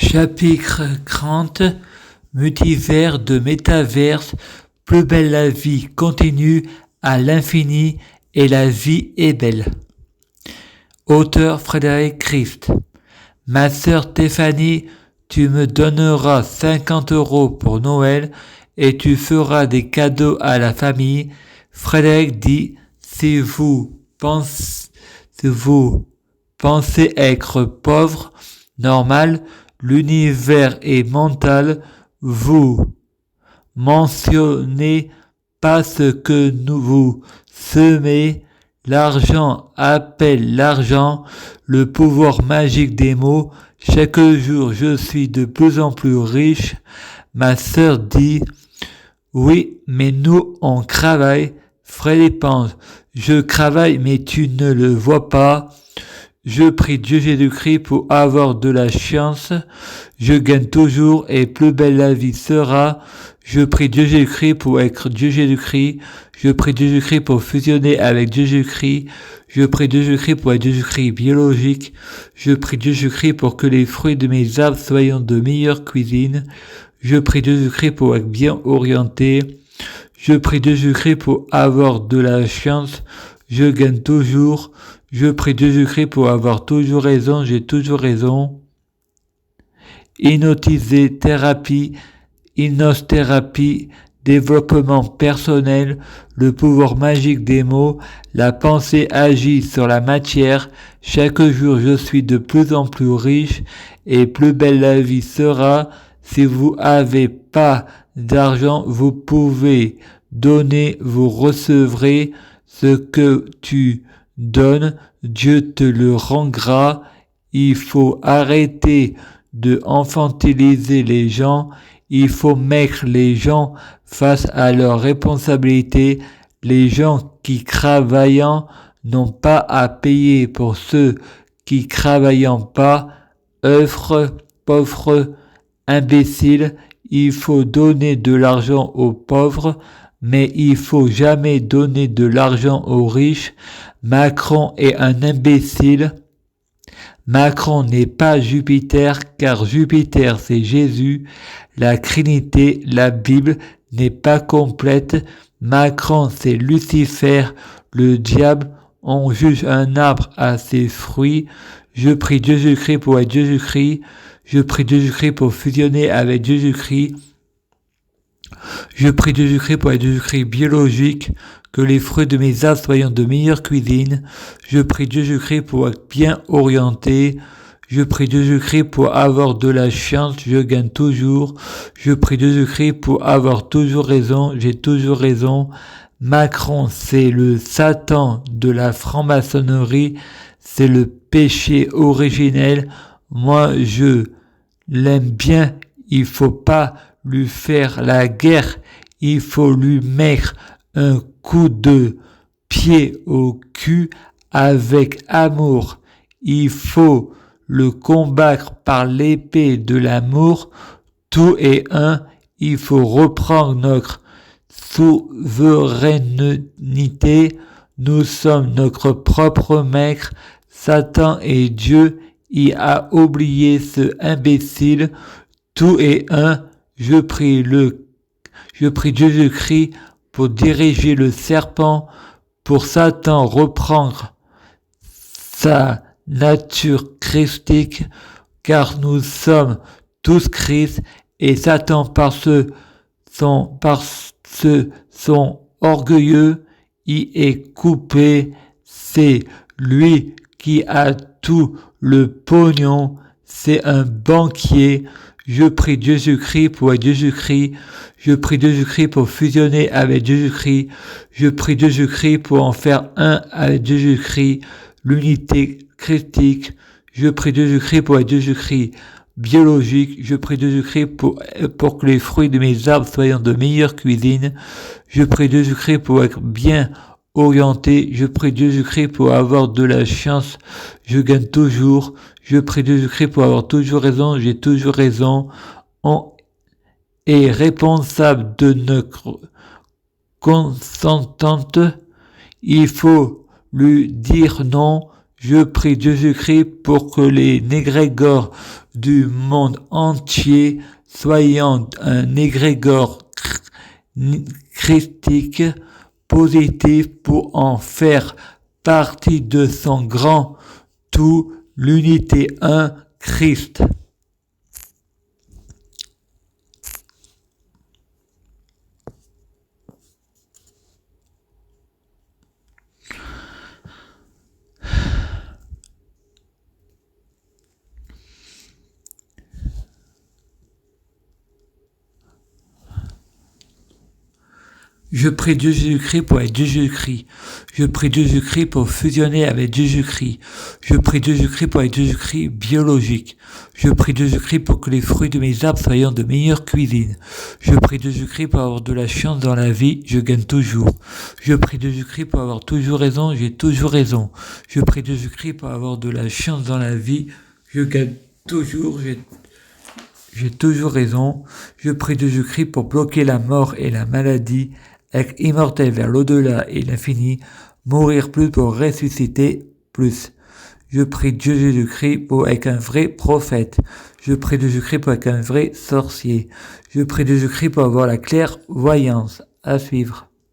Chapitre 30 Multivers de métaverse, plus belle la vie continue à l'infini et la vie est belle. Auteur Frédéric Christ. Ma sœur Stéphanie, tu me donneras 50 € pour Noël et tu feras des cadeaux à la famille. Frédéric dit, si vous pensez être pauvre, normal, l'univers est mental, vous mentionnez pas ce que vous semez, l'argent appelle l'argent, le pouvoir magique des mots, chaque jour je suis de plus en plus riche. Ma sœur dit, oui, mais nous on travaille. Frédéric pense, je travaille mais tu ne le vois pas. Je prie Dieu Jésus-Christ pour avoir de la chance. Je gagne toujours et plus belle la vie sera. Je prie Dieu Jésus-Christ pour être Dieu Jésus-Christ. Je prie Dieu Jésus-Christ pour fusionner avec Dieu Jésus-Christ. Je prie Dieu Jésus-Christ pour être Dieu Jésus-Christ biologique. Je prie Dieu Jésus-Christ pour que les fruits de mes arbres soient de meilleure cuisine. Je prie Dieu Jésus-Christ pour être bien orienté. Je prie Dieu Jésus-Christ pour avoir de la chance. Je gagne toujours. Je prie Dieu Jésus-Christ pour avoir toujours raison, j'ai toujours raison. Hypnothérapie, développement personnel, le pouvoir magique des mots, la pensée agit sur la matière. Chaque jour je suis de plus en plus riche et plus belle la vie sera. Si vous avez pas d'argent, vous pouvez donner, vous recevrez ce que tu donnes, Dieu te le rendra. Il faut arrêter de infantiliser les gens. Il faut mettre les gens face à leurs responsabilités. Les gens qui travaillent n'ont pas à payer pour ceux qui travaillent pas. Œuvre, pauvre, imbécile. Il faut donner de l'argent aux pauvres, mais il faut jamais donner de l'argent aux riches. Macron est un imbécile. Macron n'est pas Jupiter, car Jupiter c'est Jésus. La Trinité, la Bible n'est pas complète. Macron c'est Lucifer, le diable. On juge un arbre à ses fruits. Je prie Dieu Jésus-Christ pour être Dieu Jésus-Christ. Je prie Dieu Jésus-Christ pour fusionner avec Dieu Jésus-Christ. Je prie Dieu Jésus-Christ pour être Dieu Jésus-Christ biologique, que les fruits de mes arbres soient de meilleure cuisine. Je prie Dieu Jésus-Christ pour être bien orienté. Je prie Dieu Jésus-Christ pour avoir de la chance, je gagne toujours. Je prie Dieu Jésus-Christ pour avoir toujours raison, j'ai toujours raison. Macron, c'est le Satan de la franc-maçonnerie, c'est le péché originel. Moi, je l'aime bien, il faut pas lui faire la guerre, il faut lui mettre un coup de pied au cul avec amour. Il faut le combattre par l'épée de l'amour. Tout est un. Il faut reprendre notre souveraineté. Nous sommes notre propre maître. Satan est Dieu. Il a oublié ce imbécile. Tout est un. Je prie Dieu Jésus-Christ pour diriger le serpent, pour Satan reprendre sa nature christique, car nous sommes tous Christ, et Satan son orgueilleux, il est coupé. C'est lui qui a tout le pognon, c'est un banquier. Je prie Dieu Jésus-Christ pour être Dieu Jésus-Christ. Je prie Dieu Jésus-Christ pour fusionner avec Dieu Jésus-Christ. Je prie Dieu Jésus-Christ pour en faire un avec Dieu Jésus-Christ. L'unité christique. Je prie Dieu Jésus-Christ pour être Dieu Jésus-Christ biologique. Je prie Dieu Jésus-Christ pour que les fruits de mes arbres soient de meilleure cuisine. Je prie Dieu Jésus-Christ pour être bien orienté. Je prie Dieu Jésus-Christ pour avoir de la chance. Je gagne toujours. Je prie Dieu Jésus-Christ pour avoir toujours raison. J'ai toujours raison. On est responsable de notre consentante. Il faut lui dire non. Je prie Jésus-Christ pour que les égrégores du monde entier soient un égrégore christique positif pour en faire partie de son grand tout, l'unité un, Christ. Je prie Jésus-Christ pour être Jésus-Christ. Je prie Jésus-Christ pour fusionner avec Jésus-Christ. Je prie Jésus-Christ pour être Jésus-Christ biologique. Je prie Jésus-Christ pour que les fruits de mes arbres soient de meilleure cuisine. Je prie Jésus-Christ pour avoir de la chance dans la vie, je gagne toujours. Je prie Jésus-Christ pour avoir toujours raison, j'ai toujours raison. Je prie Jésus-Christ pour avoir de la chance dans la vie, je gagne toujours, j'ai toujours raison. Je prie Jésus-Christ pour bloquer la mort et la maladie, être immortel vers l'au-delà et l'infini, mourir plus pour ressusciter plus. Je prie Dieu Jésus-Christ pour être un vrai prophète. Je prie Jésus-Christ pour être un vrai sorcier. Je prie Jésus-Christ pour avoir la clairvoyance à suivre.